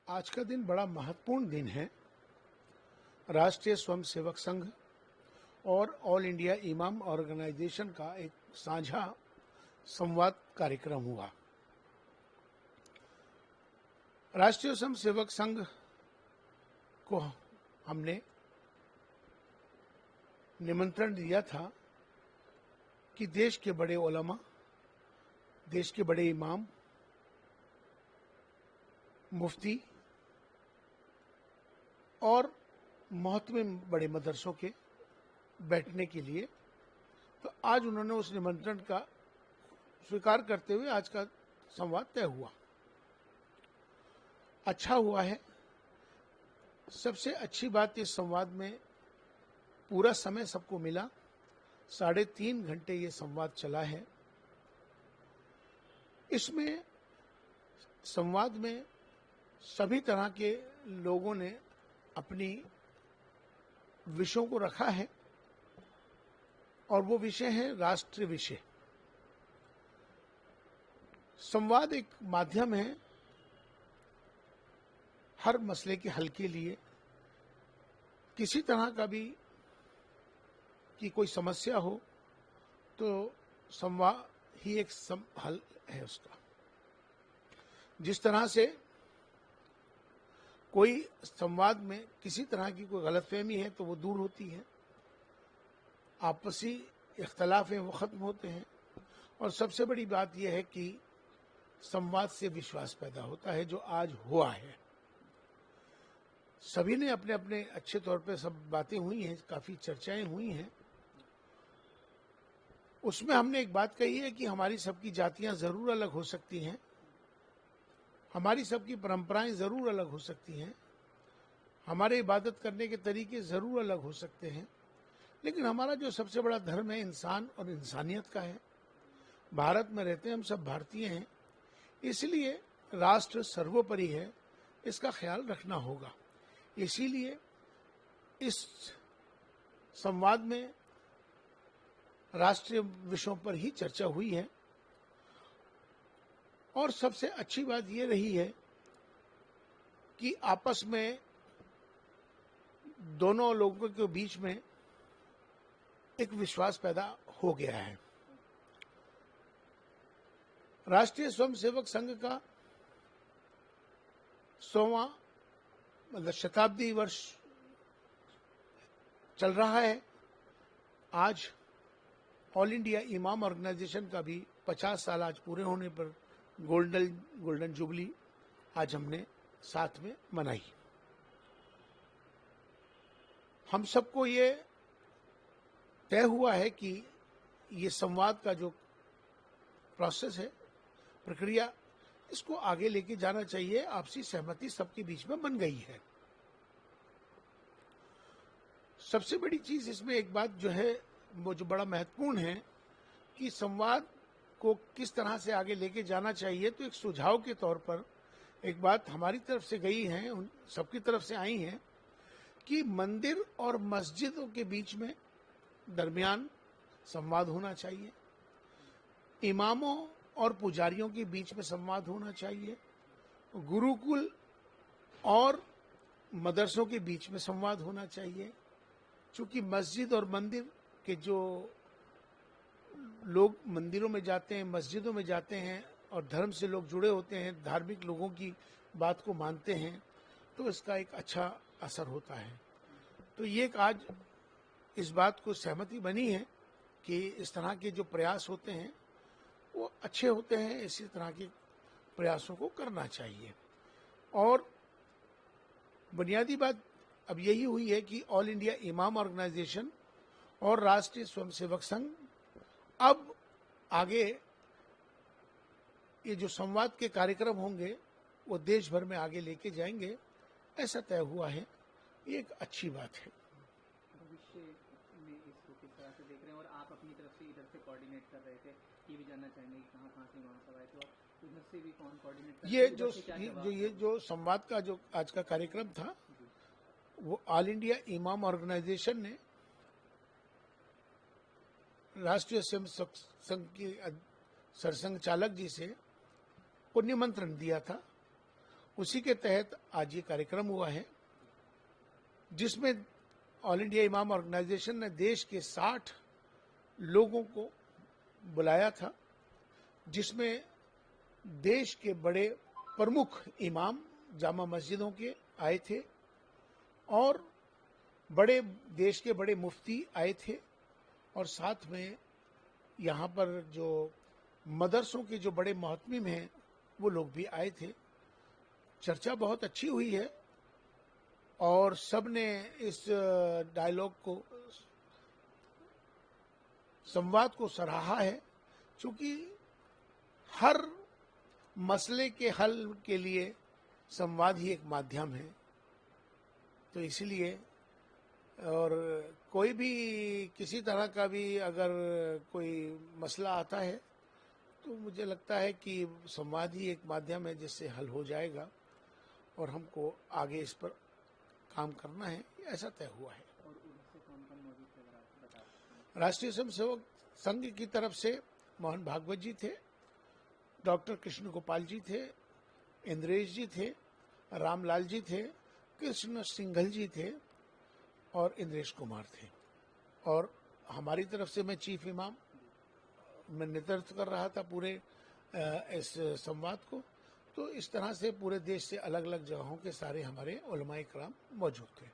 आज का दिन बड़ा महत्वपूर्ण दिन है। राष्ट्रीय स्वयंसेवक संघ और ऑल इंडिया इमाम ऑर्गेनाइजेशन का एक साझा संवाद कार्यक्रम हुआ। राष्ट्रीय स्वयंसेवक संघ को हमने निमंत्रण दिया था कि देश के बड़े उलमा, देश के बड़े इमाम, मुफ्ती और महत्व बड़े मदरसों के बैठने के लिए, तो आज उन्होंने उस निमंत्रण का स्वीकार करते हुए आज का संवाद तय हुआ। अच्छा हुआ है। सबसे अच्छी बात इस संवाद में पूरा समय सबको मिला। 3.5 घंटे ये संवाद चला है। इसमें संवाद में सभी तरह के लोगों ने अपनी विषयों को रखा है और वो विषय है राष्ट्रीय विषय। संवाद एक माध्यम है हर मसले के हल के लिए। किसी तरह का भी कि कोई समस्या हो तो संवाद ही एक हल है उसका। जिस तरह से कोई संवाद में किसी तरह की कोई गलतफहमी है तो वो दूर होती है, आपसी इख्तलाफ हैं वो खत्म होते हैं, और सबसे बड़ी बात यह है कि संवाद से विश्वास पैदा होता है, जो आज हुआ है। सभी ने अपने अपने अच्छे तौर पे सब बातें हुई हैं, काफ़ी चर्चाएं हुई हैं। उसमें हमने एक बात कही है कि हमारी सबकी जातियां ज़रूर अलग हो सकती हैं, हमारी सबकी परंपराएं ज़रूर अलग हो सकती हैं, हमारे इबादत करने के तरीके ज़रूर अलग हो सकते हैं, लेकिन हमारा जो सबसे बड़ा धर्म है इंसान और इंसानियत का है। भारत में रहते हैं, हम सब भारतीय हैं, इसलिए राष्ट्र सर्वोपरि है, इसका ख्याल रखना होगा। इसीलिए इस संवाद में राष्ट्रीय विषयों पर ही चर्चा हुई है। और सबसे अच्छी बात ये रही है कि आपस में दोनों लोगों के बीच में एक विश्वास पैदा हो गया है। राष्ट्रीय स्वयंसेवक संघ का 100वां मतलब शताब्दी वर्ष चल रहा है। आज ऑल इंडिया इमाम ऑर्गेनाइजेशन का भी 50 साल आज पूरे होने पर गोल्डन जुबली आज हमने साथ में मनाई। हम सबको ये तय हुआ है कि ये संवाद का जो प्रोसेस है, प्रक्रिया, इसको आगे लेके जाना चाहिए। आपसी सहमति सबके बीच में बन गई है। सबसे बड़ी चीज इसमें एक बात जो है वो जो बड़ा महत्वपूर्ण है कि संवाद को किस तरह से आगे लेके जाना चाहिए। तो एक सुझाव के तौर पर एक बात हमारी तरफ से गई है, उन सबकी तरफ से आई है कि मंदिर और मस्जिदों के बीच में दरमियान संवाद होना चाहिए, इमामों और पुजारियों के बीच में संवाद होना चाहिए, गुरुकुल और मदरसों के बीच में संवाद होना चाहिए। चूंकि मस्जिद और मंदिर के जो लोग मंदिरों में जाते हैं, मस्जिदों में जाते हैं और धर्म से लोग जुड़े होते हैं, धार्मिक लोगों की बात को मानते हैं, तो इसका एक अच्छा असर होता है। तो ये आज इस बात को सहमति बनी है कि इस तरह के जो प्रयास होते हैं वो अच्छे होते हैं, इसी तरह के प्रयासों को करना चाहिए। और बुनियादी बात अब यही हुई है कि ऑल इंडिया इमाम ऑर्गेनाइजेशन और राष्ट्रीय स्वयंसेवक संघ अब आगे ये जो संवाद के कार्यक्रम होंगे वो देश भर में आगे लेके जाएंगे, ऐसा तय हुआ है। ये एक अच्छी बात है। भविष्य में इसको किस तरह से देख रहे हैं, और आप अपनी तरफ से इधर से कोऑर्डिनेट कर रहे थे, ये भी जानना चाहेंगे कि कहाँ से वहाँ सब आए, तो उधर से भी कौन कोऑर्डिनेट कर ये जो संवाद का जो आज का कार्यक्रम था वो ऑल इंडिया इमाम ऑर्गेनाइजेशन ने राष्ट्रीय स्वयंसेवक संघ के सरसंघ चालक जी से को निमंत्रण दिया था उसी के तहत आज ये कार्यक्रम हुआ है, जिसमें ऑल इंडिया इमाम ऑर्गेनाइजेशन ने देश के 60 लोगों को बुलाया था, जिसमें देश के बड़े प्रमुख इमाम जामा मस्जिदों के आए थे और देश के बड़े मुफ्ती आए थे, और साथ में यहाँ पर जो मदरसों के जो बड़े मोहतमिम हैं वो लोग भी आए थे। चर्चा बहुत अच्छी हुई है और सब ने इस डायलॉग को, संवाद को सराहा है, क्योंकि हर मसले के हल के लिए संवाद ही एक माध्यम है। तो इसलिए, और कोई भी किसी तरह का भी अगर कोई मसला आता है तो मुझे लगता है कि संवाद ही एक माध्यम है जिससे हल हो जाएगा, और हमको आगे इस पर काम करना है, ऐसा तय हुआ है। और उधर से कौन-कौन मौजूद थे, अगर आप बता सकते हैं? राष्ट्रीय स्वयंसेवक संघ की तरफ से मोहन भागवत जी थे, डॉक्टर कृष्ण गोपाल जी थे, इंद्रेश जी थे, रामलाल जी थे, कृष्ण सिंघल जी थे और इंद्रेश कुमार थे। और हमारी तरफ से मैं चीफ इमाम, मैं नेतृत्व कर रहा था पूरे इस संवाद को। तो इस तरह से पूरे देश से अलग अलग जगहों के सारे हमारे उलमा-ए-किराम मौजूद थे।